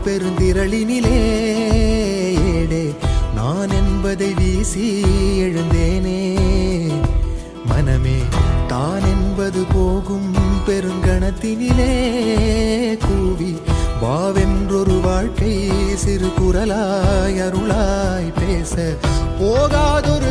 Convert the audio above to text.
பெருந்திரளினிலே ஏடே நான் என்பதை வீசி எழுந்தேனே. மனமே தான் என்பது போகும் பெருங்கணத்தினிலே கூவி வாவென்றொரு வாழ்க்கை சிறு குரலாய் அருளாய் பேச போகாதொரு